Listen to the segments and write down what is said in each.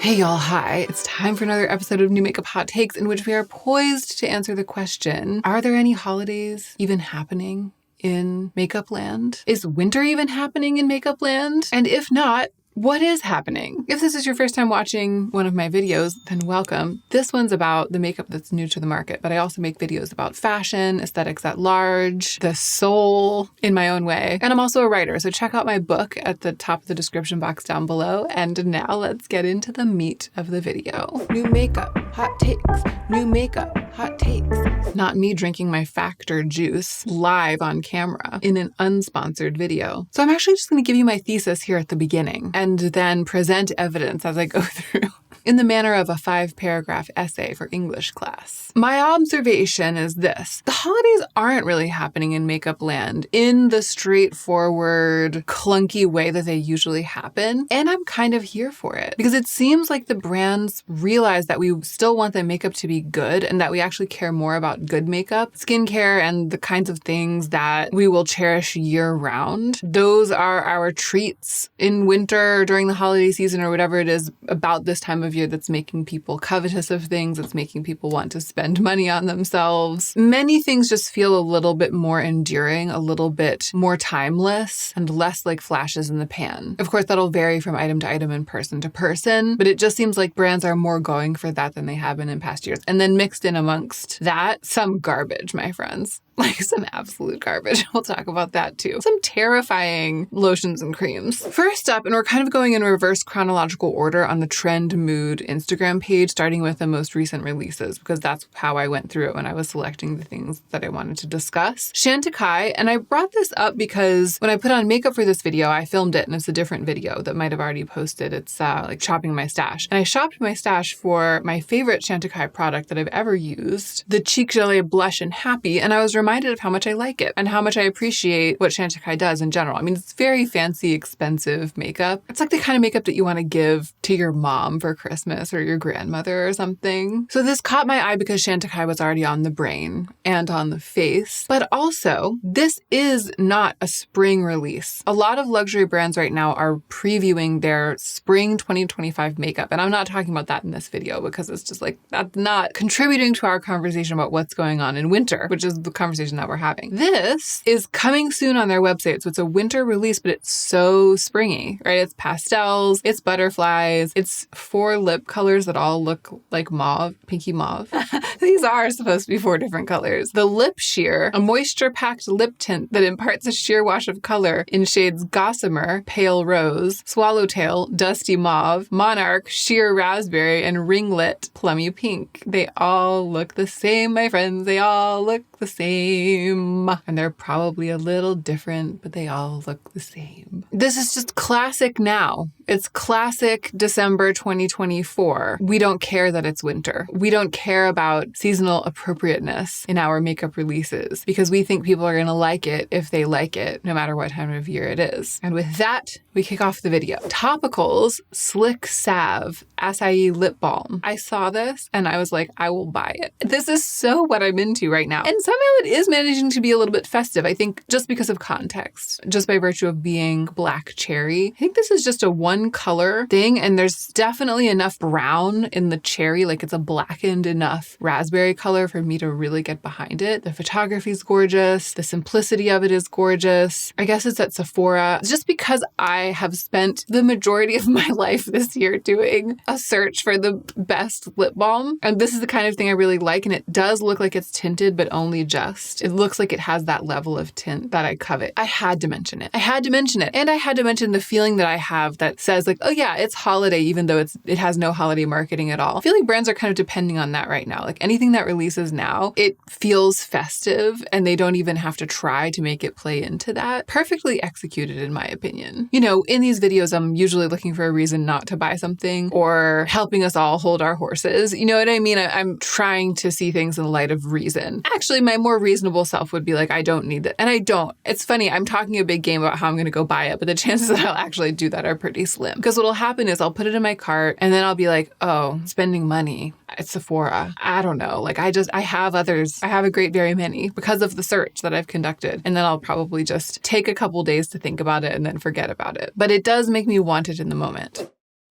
Hey y'all, hi. It's time for another episode of New Makeup Hot Takes in which we are poised to answer the question, are there any holidays even happening in makeup land? Is winter even happening in makeup land? And if not, what is happening? If this is your first time watching one of my videos, then welcome. This one's about the makeup that's new to the market, but I also make videos about fashion, aesthetics at large, the soul in my own way. And I'm also a writer, so check out my book at the top of the description box down below. And now let's get into the meat of the video. New makeup, hot takes. New makeup, hot takes. Not me drinking my Factor juice live on camera in an unsponsored video. So I'm actually just going to give you my thesis here at the beginning and then present evidence as I go through in the manner of a 5-paragraph essay for English class. My observation is this: the holidays aren't really happening in makeup land in the straightforward, clunky way that they usually happen. And I'm kind of here for it because it seems like the brands realize that we still want the makeup to be good and that we actually care more about good makeup, skincare, and the kinds of things that we will cherish year round. Those are our treats in winter, during the holiday season, or whatever it is about this time of year that's making people covetous of things, that's making people want to spend money on themselves. Many things just feel a little bit more enduring, a little bit more timeless, and less like flashes in the pan. Of course, that'll vary from item to item and person to person, but it just seems like brands are more going for that than they have been in past years. And then mixed in amongst that, some garbage, my friends. Like some absolute garbage. We'll talk about that too. Some terrifying lotions and creams. First up, and we're kind of going in reverse chronological order on the Trend Mood Instagram page, starting with the most recent releases, because that's how I went through it when I was selecting the things that I wanted to discuss. Chantecaille, and I brought this up because when I put on makeup for this video, I filmed it, and it's a different video that might have already posted. It's like shopping my stash. And I shopped my stash for my favorite Chantecaille product that I've ever used, the Cheek Gelée Blush in Happy, and I was reminded of how much I like it and how much I appreciate what Chantecaille does in general. I mean, it's very fancy, expensive makeup. It's like the kind of makeup that you want to give to your mom for Christmas or your grandmother or something. So this caught my eye because Chantecaille was already on the brain and on the face, but also this is not a spring release. A lot of luxury brands right now are previewing their spring 2025 makeup, and I'm not talking about that in this video because it's just like, that's not contributing to our conversation about what's going on in winter, which is the conversation that we're having. This is coming soon on their website, so it's a winter release, but it's so springy, right? It's pastels, it's butterflies, it's 4 lip colors that all look like mauve, pinky mauve. These are supposed to be 4 different colors. The Lip Sheer, a moisture-packed lip tint that imparts a sheer wash of color in shades Gossamer, Pale Rose, Swallowtail, Dusty Mauve, Monarch, Sheer Raspberry, and Ringlet, Plummy Pink. They all look the same, my friends. They all look the same. And they're probably a little different, but they all look the same. This is just classic now. It's classic December 2024. We don't care that it's winter. We don't care about seasonal appropriateness in our makeup releases because we think people are going to like it if they like it, no matter what time of year it is. And with that, we kick off the video. Topicals Slick Salve Acai Lip Balm. I saw this and I was like, I will buy it. This is so what I'm into right now. And somehow it is managing to be a little bit festive. I think just because of context, just by virtue of being black cherry. I think this is just a one color thing, and there's definitely enough brown in the cherry, like it's a blackened enough raspberry color for me to really get behind it. The photography is gorgeous. The simplicity of it is gorgeous. I guess it's at Sephora. Just because I have spent the majority of my life this year doing a search for the best lip balm, and this is the kind of thing I really like, and it does look like it's tinted, but only just. It looks like it has that level of tint that I covet. I had to mention it. I had to mention it. And I had to mention the feeling that I have that says like, oh yeah, it's holiday, even though it has no holiday marketing at all. I feel like brands are kind of depending on that right now. Like anything that releases now, it feels festive and they don't even have to try to make it play into that. Perfectly executed in my opinion. You know, in these videos, I'm usually looking for a reason not to buy something or helping us all hold our horses. You know what I mean? I'm trying to see things in the light of reason. Actually, my more reasonable self would be like, I don't need it. And I don't. It's funny, I'm talking a big game about how I'm going to go buy it, but the chances that I'll actually do that are pretty slim. Because what'll happen is I'll put it in my cart and then I'll be like, oh, spending money at Sephora. I don't know. Like I have others. I have a great very many because of the search that I've conducted. And then I'll probably just take a couple days to think about it and then forget about it. But it does make me want it in the moment.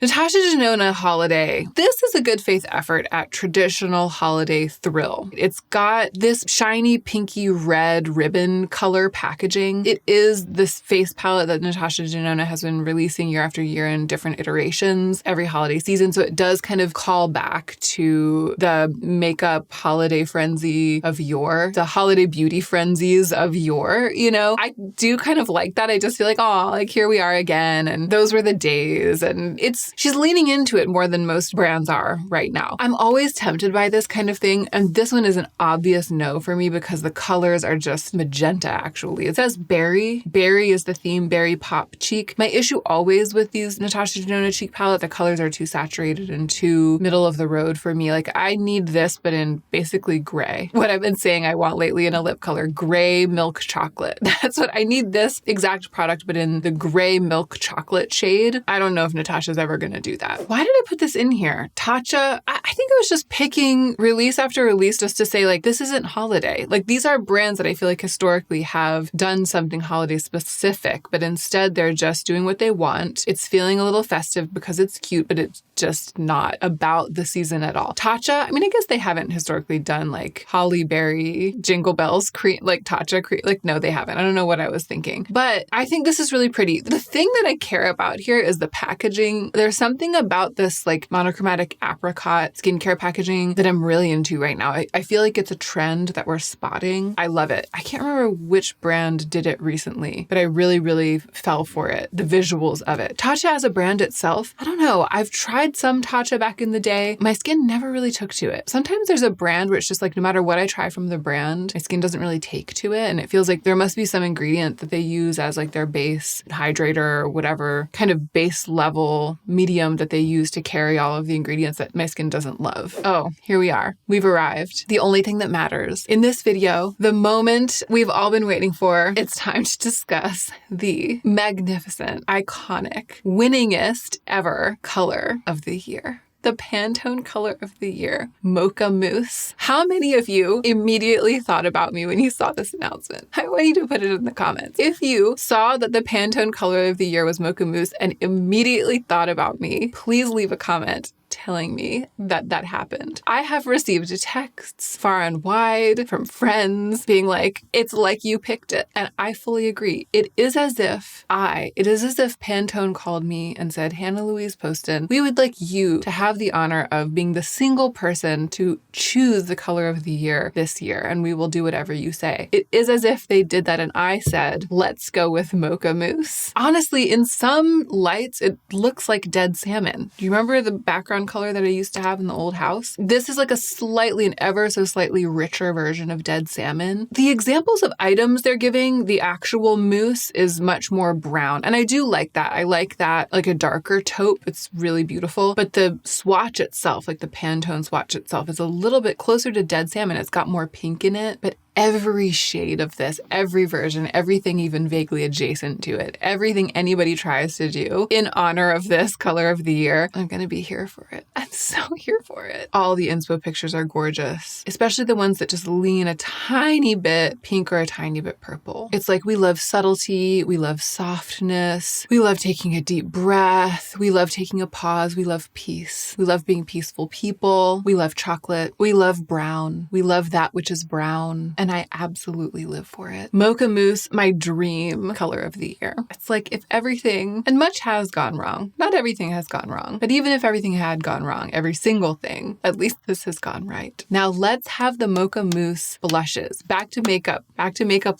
Natasha Denona Holiday. This is a good faith effort at traditional holiday thrill. It's got this shiny pinky red ribbon color packaging. It is this face palette that Natasha Denona has been releasing year after year in different iterations every holiday season. So it does kind of call back to the makeup holiday frenzy of yore, the holiday beauty frenzies of yore. You know, I do kind of like that. I just feel like, oh, like here we are again. And those were the days. And she's leaning into it more than most brands are right now. I'm always tempted by this kind of thing. And this one is an obvious no for me because the colors are just magenta, actually. It says berry. Berry is the theme, berry pop cheek. My issue always with these Natasha Denona cheek palette, the colors are too saturated and too middle of the road for me. Like I need this, but in basically gray. What I've been saying I want lately in a lip color, gray milk chocolate. That's what I need, this exact product, but in the gray milk chocolate shade. I don't know if Natasha's ever going to do that. Why did I put this in here? Tatcha, I think I was just picking release after release just to say like, this isn't holiday. Like these are brands that I feel like historically have done something holiday specific, but instead they're just doing what they want. It's feeling a little festive because it's cute, but it's just not about the season at all. Tatcha, I mean, I guess they haven't historically done like holly berry, jingle bells, like Tatcha, like no, they haven't. I don't know what I was thinking, but I think this is really pretty. The thing that I care about here is the packaging. There's something about this like monochromatic apricot skincare packaging that I'm really into right now. I feel like it's a trend that we're spotting. I love it. I can't remember which brand did it recently, but I really, really fell for it. The visuals of it. Tatcha as a brand itself, I don't know. I've tried some Tatcha back in the day. My skin never really took to it. Sometimes there's a brand where it's just like, no matter what I try from the brand, my skin doesn't really take to it. And it feels like there must be some ingredient that they use as like their base hydrator or whatever kind of base level medium that they use to carry all of the ingredients that my skin doesn't love. Oh, here we are. We've arrived. The only thing that matters. In this video, the moment we've all been waiting for, it's time to discuss the magnificent, iconic, winningest ever color of the year. The Pantone color of the year, Mocha Mousse. How many of you immediately thought about me when you saw this announcement? I want you to put it in the comments. If you saw that the Pantone color of the year was Mocha Mousse and immediately thought about me, please leave a comment telling me that that happened. I have received texts far and wide from friends being like, it's like you picked it. And I fully agree. It is as if Pantone called me and said, Hannah Louise Poston, we would like you to have the honor of being the single person to choose the color of the year this year, and we will do whatever you say. It is as if they did that and I said, let's go with Mocha Mousse. Honestly, in some lights, it looks like dead salmon. Do you remember the background color that I used to have in the old house? This is like an ever so slightly richer version of dead salmon. The examples of items they're giving, the actual mousse is much more brown. And I do like that. I like that, like a darker taupe. It's really beautiful. But the swatch itself, like the Pantone swatch itself, is a little bit closer to dead salmon. It's got more pink in it, but every shade of this, every version, everything even vaguely adjacent to it, everything anybody tries to do in honor of this color of the year, I'm going to be here for it. I'm so here for it. All the inspo pictures are gorgeous, especially the ones that just lean a tiny bit pink or a tiny bit purple. It's like we love subtlety, we love softness, we love taking a deep breath, we love taking a pause, we love peace, we love being peaceful people, we love chocolate, we love brown, we love that which is brown. And I absolutely live for it. Mocha Mousse, my dream color of the year. It's like if everything, and much has gone wrong. Not everything has gone wrong, but even if everything had gone wrong, every single thing, at least this has gone right. Now let's have the Mocha Mousse blushes. Back to makeup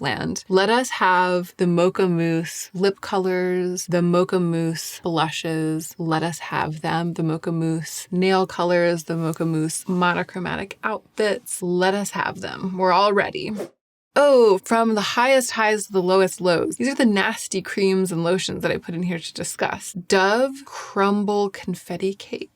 land. Let us have the Mocha Mousse lip colors, the Mocha Mousse blushes. Let us have them. The Mocha Mousse nail colors, the Mocha Mousse monochromatic outfits. Let us have them. We're all ready. Oh, from the highest highs to the lowest lows. These are the nasty creams and lotions that I put in here to discuss. Dove Crumbl Confetti Cake.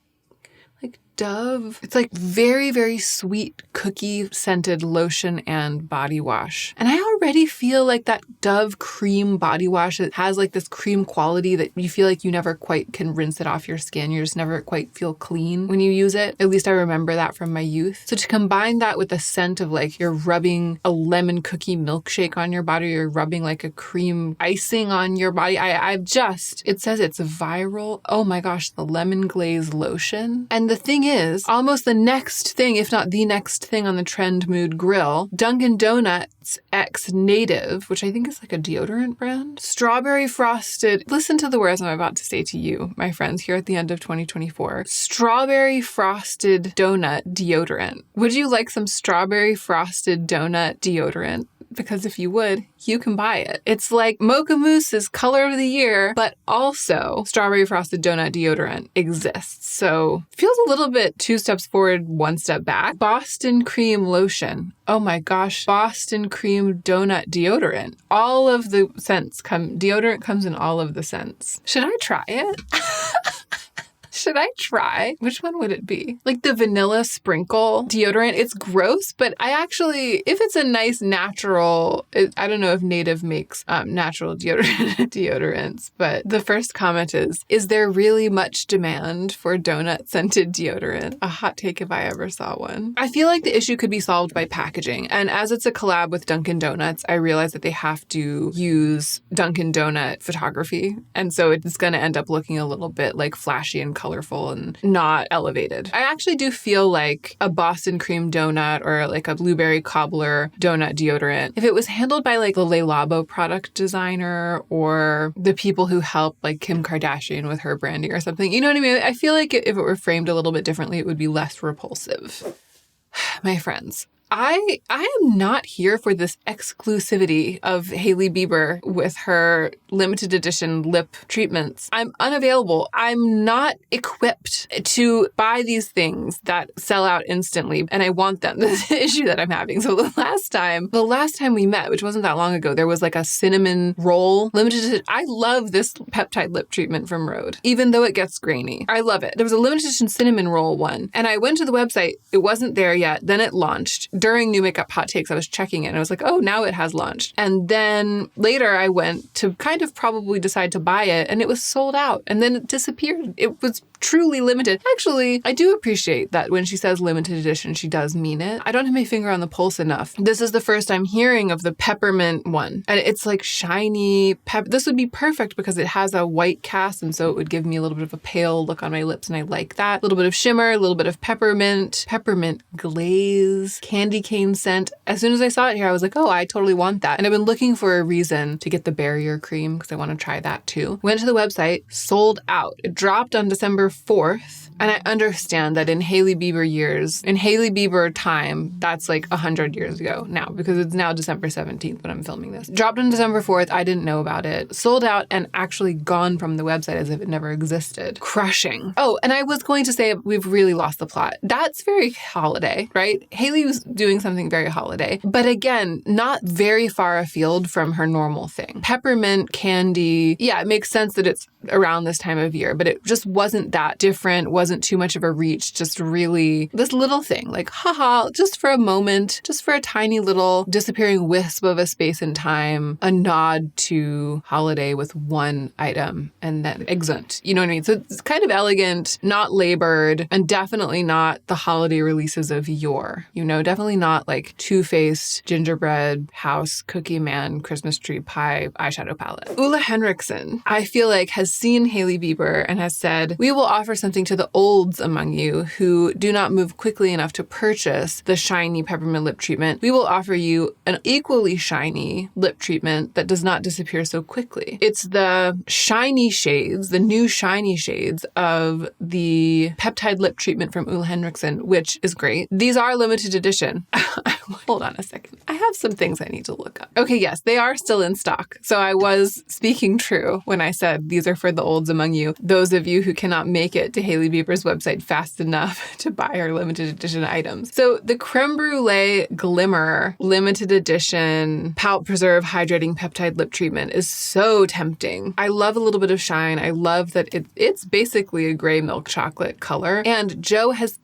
Like Dove. It's like very, very sweet cookie scented lotion and body wash. And I already feel like that Dove cream body wash, it has like this cream quality that you feel like you never quite can rinse it off your skin. You just never quite feel clean when you use it. At least I remember that from my youth. So to combine that with the scent of like you're rubbing a lemon cookie milkshake on your body, or you're rubbing like a cream icing on your body. It says it's viral. Oh my gosh, the lemon glaze lotion. And the thing is, almost the next thing, if not the next thing on the Trend Mood grill, Dunkin' Donuts X Native, which I think is like a deodorant brand. Strawberry frosted, listen to the words I'm about to say to you, my friends, here at the end of 2024. Strawberry frosted donut deodorant. Would you like some strawberry frosted donut deodorant? Because if you would, you can buy it. It's like Mocha Mousse's color of the year, but also strawberry frosted donut deodorant exists. So feels a little bit 2 steps forward, 1 step back. Boston cream lotion. Oh my gosh. Boston cream donut deodorant. All of the scents deodorant comes in all of the scents. Should I try it? Should I try? Which one would it be? Like the vanilla sprinkle deodorant. It's gross, but I actually, if it's a nice natural, I don't know if Native makes natural deodorants, but the first comment is there really much demand for donut scented deodorant? A hot take if I ever saw one. I feel like the issue could be solved by packaging. And as it's a collab with Dunkin' Donuts, I realize that they have to use Dunkin' Donut photography. And so it's going to end up looking a little bit like flashy and colorful and not elevated. I actually do feel like a Boston cream donut or like a blueberry cobbler donut deodorant, if it was handled by like the Le Labo product designer or the people who help like Kim Kardashian with her branding or something, you know what I mean? I feel like if it were framed a little bit differently, it would be less repulsive. My friends, I am not here for this exclusivity of Hailey Bieber with her limited edition lip treatments. I'm unavailable. I'm not equipped to buy these things that sell out instantly, and I want them. This is the issue that I'm having. So the last time we met, which wasn't that long ago, there was like a cinnamon roll limited edition. I love this peptide lip treatment from Rhode, even though it gets grainy. I love it. There was a limited edition cinnamon roll one, and I went to the website. It wasn't there yet. Then it launched. During New Makeup Hot Takes, I was checking it and I was like, oh, now it has launched. And then later I went to kind of probably decide to buy it and it was sold out and then it disappeared. It was truly limited. Actually, I do appreciate that when she says limited edition, she does mean it. I don't have my finger on the pulse enough. This is the first I'm hearing of the peppermint one. And it's like shiny this would be perfect because it has a white cast and so it would give me a little bit of a pale look on my lips and I like that. A little bit of shimmer, a little bit of peppermint glaze, candy cane scent. As soon as I saw it here, I was like, oh, I totally want that. And I've been looking for a reason to get the barrier cream because I want to try that too. Went to the website, sold out. It dropped on December 4th. And I understand that in Hailey Bieber years, in Hailey Bieber time, that's like 100 years ago now because it's now December 17th when I'm filming this. Dropped on December 4th. I didn't know about it. Sold out and actually gone from the website as if it never existed. Crushing. Oh, and I was going to say we've really lost the plot. That's very holiday, right? Hailey was doing something very holiday, but again, not very far afield from her normal thing. Peppermint candy. Yeah, it makes sense that it's around this time of year, but it just wasn't that different, wasn't too much of a reach, just really this little thing, like, haha, just for a moment, just for a tiny little disappearing wisp of a space and time, a nod to holiday with one item and then exeunt. You know what I mean? So it's kind of elegant, not labored, and definitely not the holiday releases of yore. You know, definitely not like Too Faced, gingerbread, house, cookie man, Christmas tree pie, eyeshadow palette. OleHenrikson, I feel like, has seen Hailey Bieber and has said, we will offer something to the olds among you who do not move quickly enough to purchase the shiny peppermint lip treatment. We will offer you an equally shiny lip treatment that does not disappear so quickly. It's the shiny shades, the new shiny shades of the peptide lip treatment from OleHenrikson, which is great. These are limited edition. edition. Hold on a second. I have some things I need to look up. Okay, yes, they are still in stock. So I was speaking true when I said these are for the olds among you, those of you who cannot make it to Hailey Bieber's website fast enough to buy our limited edition items. So the Creme Brulee Glimmer limited edition Pout Preserve Hydrating Peptide Lip Treatment is so tempting. I love a little bit of shine. I love that it's basically a gray milk chocolate color. And Joe has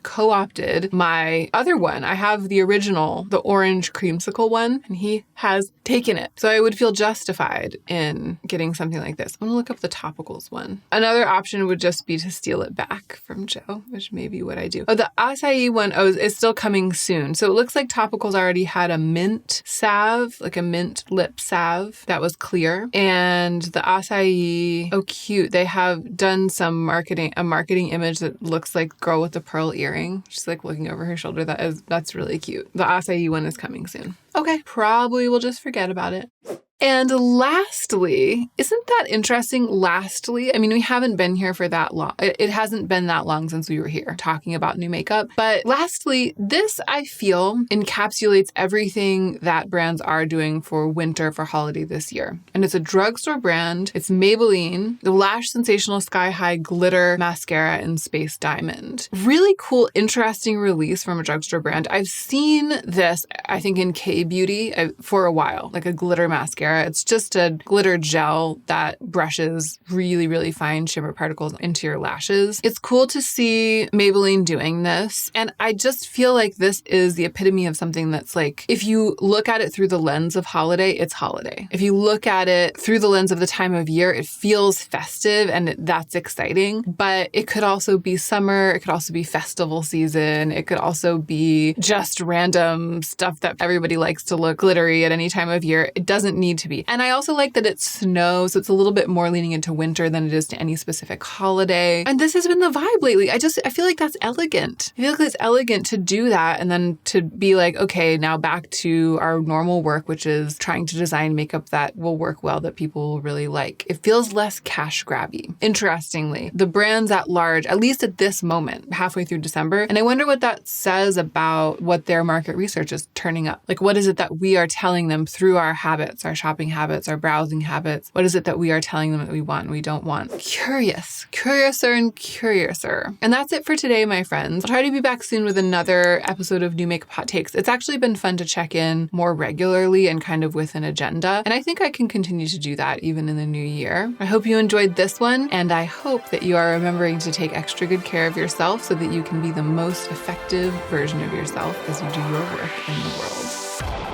co-opted my other one. I have the original, the orange creamsicle one, and he has taken it. So I would feel justified in getting something like this. I'm gonna look up the Topicals one. Another option would just be to steal it back from Joe, which may be what I do. Oh, the Acai one is still coming soon. So it looks like Topicals already had a mint salve, like a mint lip salve that was clear. And the Acai, oh cute. They have done a marketing image that looks like girl with the pearl earring. She's like looking over her shoulder. That's really cute. The Acai one is coming soon. Okay, probably we'll just forget about it. And lastly, isn't that interesting? Lastly, I mean, we haven't been here for that long. It hasn't been that long since we were here talking about new makeup. But lastly, this I feel encapsulates everything that brands are doing for winter, for holiday this year. And it's a drugstore brand. It's Maybelline, the Lash Sensational Sky High Glitter Mascara in Space Diamond. Really cool, interesting release from a drugstore brand. I've seen this, I think, in K-Beauty for a while, like a glitter mascara. It's just a glitter gel that brushes really, really fine shimmer particles into your lashes. It's cool to see Maybelline doing this. And I just feel like this is the epitome of something that's like, if you look at it through the lens of holiday, it's holiday. If you look at it through the lens of the time of year, it feels festive and that's exciting. But it could also be summer. It could also be festival season. It could also be just random stuff that everybody likes to look glittery at any time of year. It doesn't need to be. And I also like that it's snow, so it's a little bit more leaning into winter than it is to any specific holiday. And this has been the vibe lately. I feel like that's elegant. I feel like it's elegant to do that and then to be like, okay, now back to our normal work, which is trying to design makeup that will work well, that people will really like. It feels less cash grabby. Interestingly, the brands at large, at least at this moment, halfway through December, and I wonder what that says about what their market research is turning up. Like, what is it that we are telling them through our habits, our shopping habits, our browsing habits? What is it that we are telling them that we want and we don't want? Curiouser and curiouser. And that's it for today, my friends. I'll try to be back soon with another episode of New Makeup Hot Takes. It's actually been fun to check in more regularly and kind of with an agenda. And I think I can continue to do that even in the new year. I hope you enjoyed this one, and I hope that you are remembering to take extra good care of yourself so that you can be the most effective version of yourself as you do your work in the world.